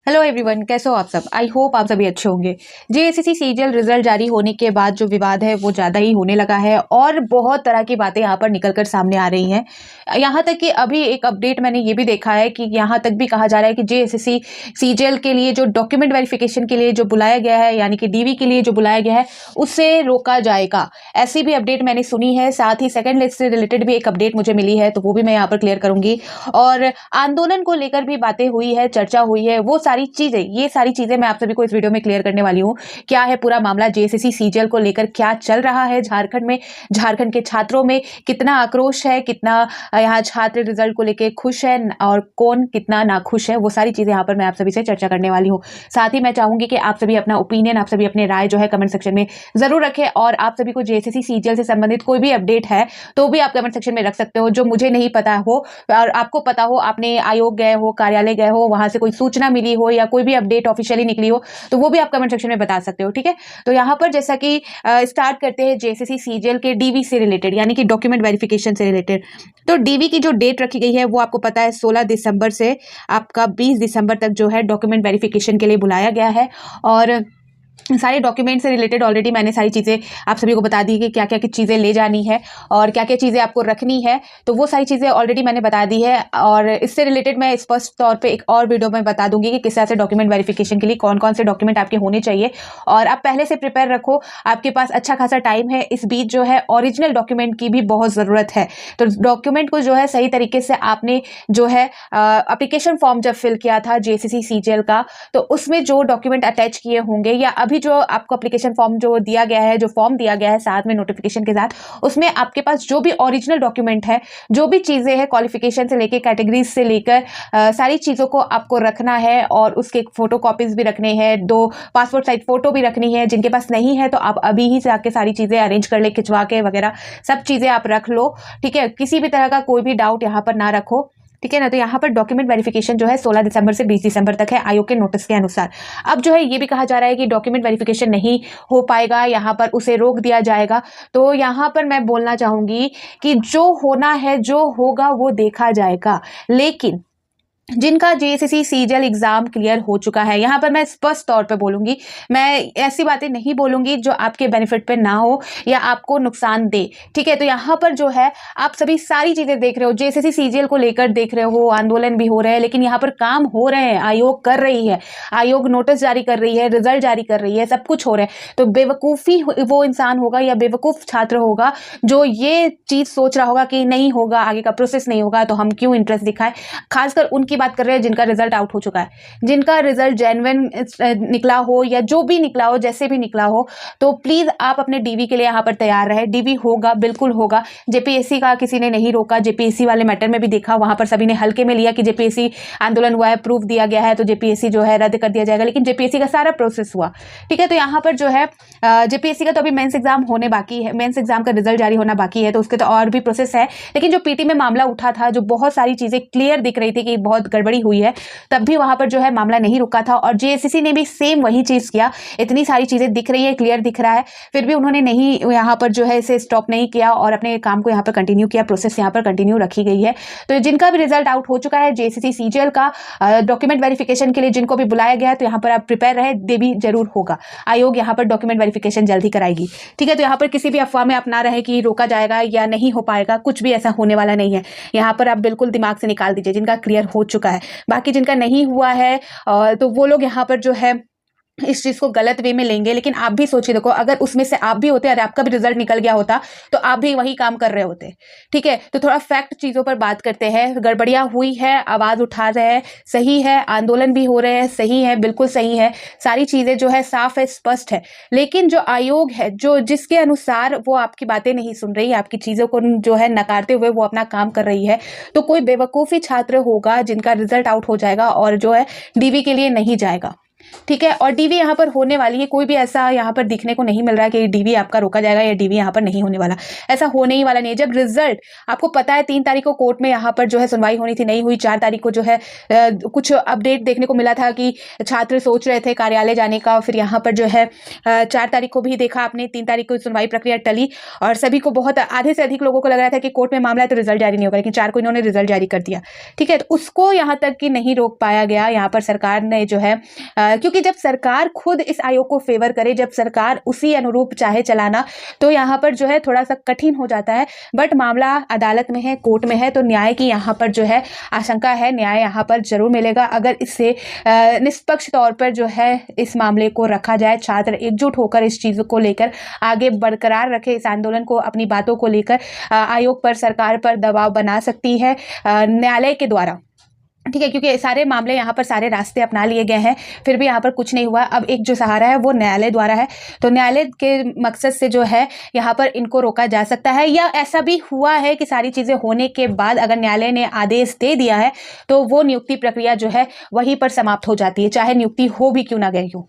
Hello everyone, कैसे हो आप सब। आई होप आप सभी अच्छे होंगे। जेएसएससी सीजीएल रिजल्ट जारी होने के बाद जो विवाद है वो ज़्यादा ही होने लगा है और बहुत तरह की बातें यहाँ पर निकलकर सामने आ रही हैं। यहाँ तक कि अभी एक अपडेट मैंने ये भी देखा है कि यहाँ तक भी कहा जा रहा है कि जेएसएससी सीजीएल के लिए जो डॉक्यूमेंट वेरिफिकेशन के लिए जो बुलाया गया है, यानी कि डीवी के लिए जो बुलाया गया है, उससे रोका जाएगा। ऐसी भी अपडेट मैंने सुनी है। साथ ही सेकेंड लिस्ट से रिलेटेड भी एक अपडेट मुझे मिली है, तो वो भी मैं यहाँ पर क्लियर करूंगी। और आंदोलन को लेकर भी बातें हुई है, चर्चा हुई है, वो ये सारी चीजें मैं आप सभी को इस वीडियो में क्लियर करने वाली हूँ। क्या है पूरा मामला जेएसएससी सीजीएल को लेकर, क्या चल रहा है झारखंड में, झारखंड के छात्रों में कितना आक्रोश है, कितना यहाँ छात्र रिजल्ट को लेकर खुश है और कौन कितना नाखुश है, वो सारी चीजें यहाँ पर मैं आप सभी से चर्चा करने वाली हूँ। साथ ही मैं चाहूंगी कि आप सभी अपना ओपिनियन, आप सभी अपने राय जो है कमेंट सेक्शन में जरूर रखें। और आप सभी को जेएसएससी सीजीएल से संबंधित कोई भी अपडेट है तो भी आप कमेंट सेक्शन में रख सकते हो, जो मुझे नहीं पता हो और आपको पता हो, आपने आयोग गए हो, कार्यालय गए हो, वहां से कोई सूचना मिली हो या कोई भी अपडेट ऑफिशियली निकली हो, तो वो भी आप कमेंट सेक्शन में बता सकते हो। ठीक है, तो यहाँ पर जैसा कि स्टार्ट करते हैं जेएसएससी सीजीएल के डीवी से रिलेटेड, यानी कि डॉक्यूमेंट वेरिफिकेशन से रिलेटेड। तो डीवी की जो डेट रखी गई है वो आपको पता है 16 दिसंबर से आपका 20 दिसंबर तक जो है डॉक्यूमेंट वेरिफिकेशन के लिए बुलाया गया है। और सारे डॉक्यूमेंट से रिलेटेड ऑलरेडी मैंने सारी चीज़ें आप सभी को बता दी कि क्या क्या चीज़ें ले जानी है और क्या क्या चीज़ें आपको रखनी है, तो वो सारी चीज़ें ऑलरेडी मैंने बता दी है। और इससे रिलेटेड मैं स्पष्ट तौर पे एक और वीडियो में बता दूंगी कि किस तरह से डॉक्यूमेंट वेरिफिकेशन के लिए कौन कौन से डॉक्यूमेंट आपके होने चाहिए। और आप पहले से प्रिपेयर रखो, आपके पास अच्छा खासा टाइम है। इस बीच जो है ओरिजिनल डॉक्यूमेंट की भी बहुत ज़रूरत है, तो डॉक्यूमेंट को जो है सही तरीके से आपने जो है एप्लीकेशन फॉर्म जब फिल किया था जेएसएससी सीजीएल का, तो उसमें जो डॉक्यूमेंट अटैच किए होंगे या अभी जो आपको एप्लीकेशन फॉर्म जो दिया गया है, जो फॉर्म दिया गया है साथ में नोटिफिकेशन के साथ, उसमें आपके पास जो भी ओरिजिनल डॉक्यूमेंट है, जो भी चीज़ें हैं, क्वालिफिकेशन से लेकर कैटेगरीज से लेकर सारी चीज़ों को आपको रखना है। और उसके फोटो कॉपीज भी रखने हैं, 2 पासपोर्ट साइज फोटो भी रखनी है। जिनके पास नहीं है तो आप अभी ही से आके सारी चीज़ें अरेंज कर ले, खिंचवा के वगैरह सब चीज़ें आप रख लो। ठीक है, किसी भी तरह का कोई भी डाउट यहाँ पर ना रखो। ठीक है ना, तो यहाँ पर डॉक्यूमेंट वेरिफिकेशन जो है 16 दिसंबर से 20 दिसंबर तक है आयोग के नोटिस के अनुसार। अब जो है ये भी कहा जा रहा है कि डॉक्यूमेंट वेरिफिकेशन नहीं हो पाएगा, यहाँ पर उसे रोक दिया जाएगा। तो यहाँ पर मैं बोलना चाहूंगी कि जो होना है, जो होगा वो देखा जाएगा। लेकिन जिनका जेएसएससी सीजीएल एग्जाम क्लियर हो चुका है, यहाँ पर मैं स्पष्ट तौर पे बोलूंगी, मैं ऐसी बातें नहीं बोलूंगी जो आपके बेनिफिट पे ना हो या आपको नुकसान दे। ठीक है, तो यहाँ पर जो है आप सभी सारी चीजें देख रहे हो, जेएसएससी सीजीएल को लेकर देख रहे हो, आंदोलन भी हो रहे हैं, लेकिन यहाँ पर काम हो रहे हैं, आयोग कर रही है, आयोग नोटिस जारी कर रही है, रिजल्ट जारी कर रही है, सब कुछ हो रहा है। तो बेवकूफ़ी वो इंसान होगा या बेवकूफ़ छात्र होगा जो ये चीज़ सोच रहा होगा कि नहीं होगा, आगे का प्रोसेस नहीं होगा, तो हम क्यों इंटरेस्ट दिखाएं। खासकर उनकी बात कर रहे हैं जिनका रिजल्ट आउट हो चुका है, जिनका रिजल्ट जेन्युइन निकला हो या जो भी निकला हो, जैसे भी निकला हो, तो प्लीज आप अपने डीवी के लिए यहाँ पर तैयार रहे। डीवी होगा, बिल्कुल होगा। जेपीएससी का किसी ने नहीं रोका, जेपीएससी वाले मैटर में भी देखा, वहां पर सभी ने हल्के में लिया कि जेपीएससी आंदोलन हुआ है, प्रूफ दिया गया है, तो जेपीएससी जो है रद्द कर दिया जाएगा, लेकिन जेपीएससी का सारा प्रोसेस हुआ। ठीक है, तो यहाँ पर जो है जेपीएससी का तो अभी मेंस एग्जाम होने बाकी है, मेंस एग्जाम का रिजल्ट जारी होना बाकी है, तो उसके तो और भी प्रोसेस है। लेकिन जो पीटी में मामला उठा था, जो बहुत सारी चीजें क्लियर दिख रही थी कि बहुत गड़बड़ी हुई है, तब भी वहां पर जो है मामला नहीं रुका था। और जेएसएससी ने भी सेम वही चीज किया। इतनी सारी चीजें दिख रही है, क्लियर दिख रहा है, फिर भी उन्होंने नहीं यहाँ पर जो है इसे स्टॉप नहीं किया और अपने काम को यहाँ पर कंटिन्यू किया, प्रोसेस यहाँ पर कंटिन्यू रखी गई है। तो जिनका भी रिजल्ट आउट हो चुका है जेएसएससी सीजीएल का डॉक्यूमेंट वेरिफिकेशन के लिए, जिनको भी बुलाया गया है, तो यहाँ पर आप प्रिपेयर रहे, देवी जरूर होगा। आयोग यहाँ पर डॉक्यूमेंट वेरिफिकेशन जल्द ही कराएगी। ठीक है, तो यहाँ पर किसी भी अफवाह में आप ना रहे कि रोका जाएगा या नहीं हो पाएगा, कुछ भी ऐसा होने वाला नहीं है। यहाँ पर आप बिल्कुल दिमाग से निकाल दीजिए जिनका क्लियर हो चुका है। बाकी जिनका नहीं हुआ है तो वो लोग यहाँ पर जो है इस चीज को गलत वे में लेंगे। लेकिन आप भी सोचिए, देखो, अगर उसमें से आप भी होते, अरे आपका भी रिजल्ट निकल गया होता, तो आप भी वही काम कर रहे होते। ठीक है, तो थोड़ा फैक्ट चीजों पर बात करते हैं। गड़बड़ियां हुई है, आवाज उठा रहे हैं, सही है, आंदोलन भी हो रहे हैं, सही है, बिल्कुल सही है, सारी चीजें जो है साफ है, स्पष्ट है। लेकिन जो आयोग है, जो जिसके अनुसार वो आपकी बातें नहीं सुन रही, आपकी चीजों को जो है नकारते हुए वो अपना काम कर रही है, तो कोई बेवकूफी छात्र होगा जिनका रिजल्ट आउट हो जाएगा और जो है डीवी के लिए नहीं जाएगा। ठीक है। और डीवी यहाँ पर होने वाली है, कोई भी ऐसा यहाँ पर दिखने को नहीं मिल रहा है कि डीवी आपका रोका जाएगा या डीवी यहाँ पर नहीं होने वाला, ऐसा होने ही वाला नहीं है। जब रिजल्ट आपको पता है 3 तारीख को कोर्ट में यहाँ पर जो है सुनवाई होनी थी, नहीं हुई। 4 तारीख को जो है कुछ अपडेट देखने को मिला था कि छात्र सोच रहे थे कार्यालय जाने का, फिर यहाँ पर जो है 4 तारीख को भी देखा आपने, 3 तारीख को सुनवाई प्रक्रिया टली और सभी को बहुत आधे से अधिक लोगों को लग रहा था कि कोर्ट में मामला है तो रिजल्ट जारी नहीं होगा, लेकिन 4 को इन्होंने रिजल्ट जारी कर दिया। ठीक है, तो उसको यहाँ तक कि नहीं रोक पाया गया यहाँ पर सरकार ने जो है, क्योंकि जब सरकार खुद इस आयोग को फेवर करे, जब सरकार उसी अनुरूप चाहे चलाना, तो यहाँ पर जो है थोड़ा सा कठिन हो जाता है। बट मामला अदालत में है, कोर्ट में है, तो न्याय की यहाँ पर जो है आशंका है, न्याय यहाँ पर जरूर मिलेगा अगर इससे निष्पक्ष तौर पर जो है इस मामले को रखा जाए। छात्र एकजुट होकर इस चीज़ को लेकर आगे बरकरार रखे, इस आंदोलन को, अपनी बातों को लेकर आयोग पर, सरकार पर दबाव बना सकती है न्यायालय के द्वारा। ठीक है, क्योंकि सारे मामले यहाँ पर, सारे रास्ते अपना लिए गए हैं, फिर भी यहाँ पर कुछ नहीं हुआ। अब एक जो सहारा है वो न्यायालय द्वारा है, तो न्यायालय के मकसद से जो है यहाँ पर इनको रोका जा सकता है। या ऐसा भी हुआ है कि सारी चीज़ें होने के बाद अगर न्यायालय ने आदेश दे दिया है तो वो नियुक्ति प्रक्रिया जो है वहीं पर समाप्त हो जाती है, चाहे नियुक्ति हो भी क्यों ना गई हो।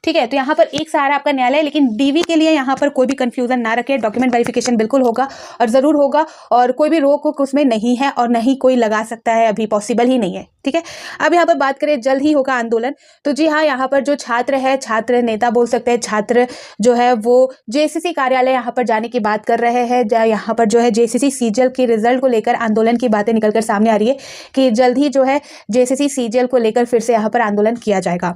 ठीक है, तो यहाँ पर एक सहारा आपका न्यायालय, लेकिन डीवी के लिए यहाँ पर कोई भी कंफ्यूजन ना रखे, डॉक्यूमेंट वेरिफिकेशन बिल्कुल होगा और ज़रूर होगा, और कोई भी रोक उसमें नहीं है और नहीं कोई लगा सकता है, अभी पॉसिबल ही नहीं है। ठीक है, अब यहाँ पर बात करें जल्द ही होगा आंदोलन, तो जी हाँ, यहाँ पर जो छात्र है, छात्र नेता बोल सकते हैं, छात्र जो है वो जेसीसी कार्यालय यहाँ पर जाने की बात कर रहे हैं। यहाँ पर जो है जेसीसी सीजीएल के रिजल्ट को लेकर आंदोलन की बातें निकलकर सामने आ रही है कि जल्द ही जो है जेसीसी सीजीएल को लेकर फिर से यहाँ पर आंदोलन किया जाएगा।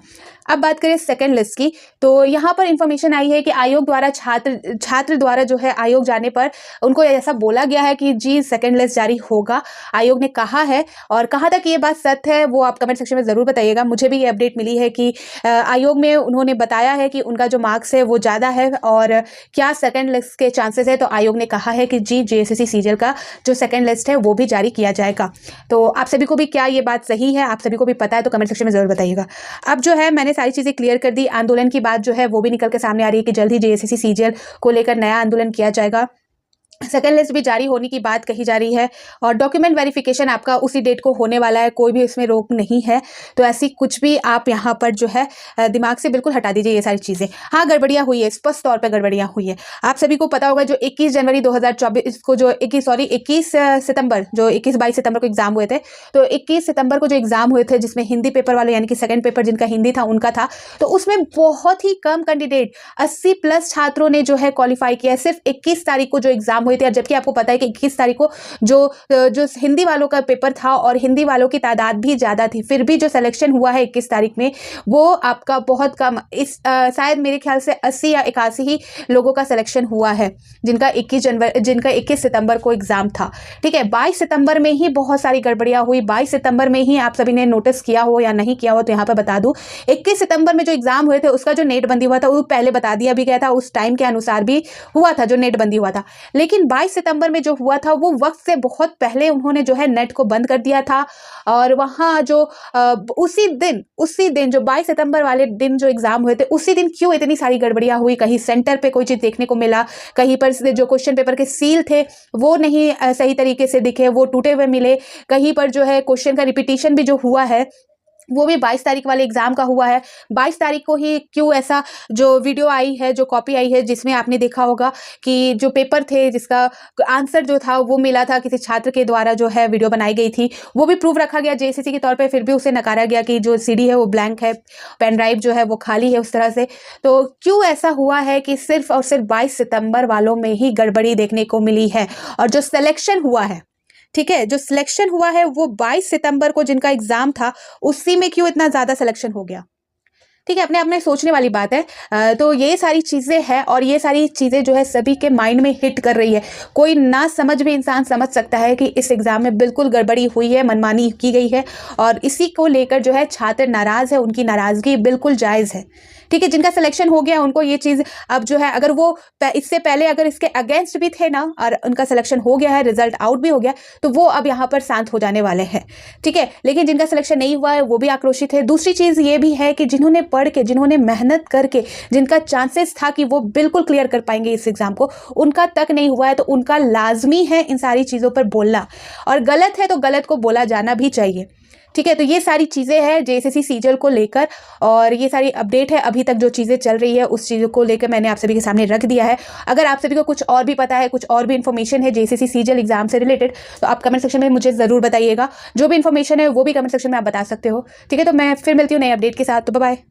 अब बात करें सेकेंड लिस्ट की, तो यहाँ पर इंफॉर्मेशन आई है कि आयोग द्वारा छात्र द्वारा जो है आयोग जाने पर उनको ऐसा बोला गया है कि जी सेकेंड लिस्ट जारी होगा, आयोग ने कहा है। और कहाँ तक ये बात सत्य है वो आप कमेंट सेक्शन में ज़रूर बताइएगा। मुझे भी ये अपडेट मिली है कि आयोग में उन्होंने बताया है कि उनका जो मार्क्स है वो ज़्यादा है और क्या सेकेंड लिस्ट के चांसेस है, तो आयोग ने कहा है कि जी जेएसएससी सीजीएल का जो सेकेंड लिस्ट है वो भी जारी किया जाएगा। तो आप सभी को भी क्या ये बात सही है, आप सभी को भी पता है तो कमेंट सेक्शन में ज़रूर बताइएगा। अब जो है मैंने सारी चीज़ें क्लियर कर दी, आंदोलन की बात जो है वो भी निकल के सामने आ रही है कि जल्द ही जेएसएससी सीजीएल को लेकर नया आंदोलन किया जाएगा। सेकेंड लिस्ट भी जारी होने की बात कही जा रही है और डॉक्यूमेंट वेरिफिकेशन आपका उसी डेट को होने वाला है, कोई भी इसमें रोक नहीं है। तो ऐसी कुछ भी आप यहाँ पर जो है दिमाग से बिल्कुल हटा दीजिए ये सारी चीज़ें। हाँ, गड़बड़ियाँ हुई है, स्पष्ट तौर पर गड़बड़ियाँ हुई है। आप सभी को पता होगा जो 21 जनवरी 2024 को जो 21 सितंबर जो 21-22 सितंबर को एग्जाम हुए थे, तो 21 सितंबर को जो एग्जाम हुए थे जिसमें हिंदी पेपर वाले यानी कि सेकेंड पेपर जिनका हिंदी था उनका था, तो उसमें बहुत ही कम कैंडिडेट 80+ छात्रों ने जो है क्वालिफाई किया है। सिर्फ 21 तारीख को जो एग्जाम हुए थे, जबकि आपको पता है कि 21 तारीख को जो हिंदी वालों का पेपर था और हिंदी वालों की तादाद भी ज़्यादा थी, फिर भी जो सिलेक्शन हुआ है 21 तारीख में वो आपका बहुत कम, इस शायद मेरे ख्याल से 80 या 81 ही लोगों का सिलेक्शन हुआ है जिनका 21 सितंबर को एग्जाम था। ठीक है, 22 सितंबर में ही बहुत सारी गड़बड़ियाँ हुई। 22 सितंबर में ही आप सभी ने नोटिस किया हो या नहीं किया हो तो यहाँ पर बता दूँ, 21 सितंबर में जो एग्जाम हुए थे उसका जो नेट बंदी हुआ था वो पहले बता दिया भी गया था, उस टाइम के अनुसार भी हुआ था जो नेट बंदी हुआ था। लेकिन 22 सितंबर में जो हुआ था वो वक्त से बहुत पहले उन्होंने जो है नेट को बंद कर दिया था और वहाँ जो उसी दिन जो 22 सितंबर वाले दिन जो एग्जाम हुए थे उसी दिन क्यों इतनी सारी गड़बड़ियाँ हुई, कहीं सेंटर पे कोई चीज़ देखने को मिला, कहीं पर जो क्वेश्चन पेपर के सील थे वो नहीं सही तरीके से दिखे, वो टूटे हुए मिले, कहीं पर जो है क्वेश्चन का रिपीटिशन भी जो हुआ है वो भी 22 तारीख वाले एग्जाम का हुआ है। 22 तारीख को ही क्यों ऐसा जो वीडियो आई है, जो कॉपी आई है जिसमें आपने देखा होगा कि जो पेपर थे जिसका आंसर जो था वो मिला था किसी छात्र के द्वारा, जो है वीडियो बनाई गई थी, वो भी प्रूव रखा गया जेएसएससी के तौर पे, फिर भी उसे नकारा गया कि जो सीडी है वो ब्लैंक है, पेन ड्राइव जो है वो खाली है, उस तरह से। तो क्यों ऐसा हुआ है कि सिर्फ और सिर्फ 22 सितंबर वालों में ही गड़बड़ी देखने को मिली है। और जो सिलेक्शन हुआ है, ठीक है, जो सिलेक्शन हुआ है वो 22 सितंबर को जिनका एग्जाम था उसी में क्यों इतना ज़्यादा सिलेक्शन हो गया। ठीक है, अपने आप में सोचने वाली बात है। तो ये सारी चीज़ें हैं और ये सारी चीज़ें जो है सभी के माइंड में हिट कर रही है। कोई ना समझ भी इंसान समझ सकता है कि इस एग्ज़ाम में बिल्कुल गड़बड़ी हुई है, मनमानी की गई है और इसी को लेकर जो है छात्र नाराज़ है, उनकी नाराज़गी बिल्कुल जायज़ है। ठीक है, जिनका सिलेक्शन हो गया उनको ये चीज़ अब जो है, अगर वो इससे पहले अगर इसके अगेंस्ट भी थे ना और उनका सिलेक्शन हो गया है, रिजल्ट आउट भी हो गया, तो वो अब यहाँ पर शांत हो जाने वाले हैं। ठीक है, लेकिन जिनका सिलेक्शन नहीं हुआ है वो भी आक्रोशित है। दूसरी चीज़ ये भी है कि जिन्होंने पढ़ के, जिन्होंने मेहनत करके, जिनका चांसेस था कि वो बिल्कुल क्लियर कर पाएंगे इस एग्ज़ाम को, उनका तक नहीं हुआ है, तो उनका लाजमी है इन सारी चीज़ों पर बोलना, और गलत है तो गलत को बोला जाना भी चाहिए। ठीक है, तो ये सारी चीज़ें हैं जेएसएससी सीजीएल को लेकर, और ये सारी अपडेट है अभी तक जो चीज़ें चल रही है उस चीज़ों को लेकर मैंने आप सभी के सामने रख दिया है। अगर आप सभी को कुछ और भी पता है, कुछ और भी इन्फॉर्मेशन है जेएसएससी सीजीएल एग्जाम से रिलेटेड, तो आप कमेंट सेक्शन में मुझे ज़रूर बताइएगा। जो भी इन्फॉर्मेशन है वो भी कमेंट सेक्शन में आप बता सकते हो। ठीक है, तो मैं फिर मिलती हूँ नए अपडेट के साथ। तो बाय बाय।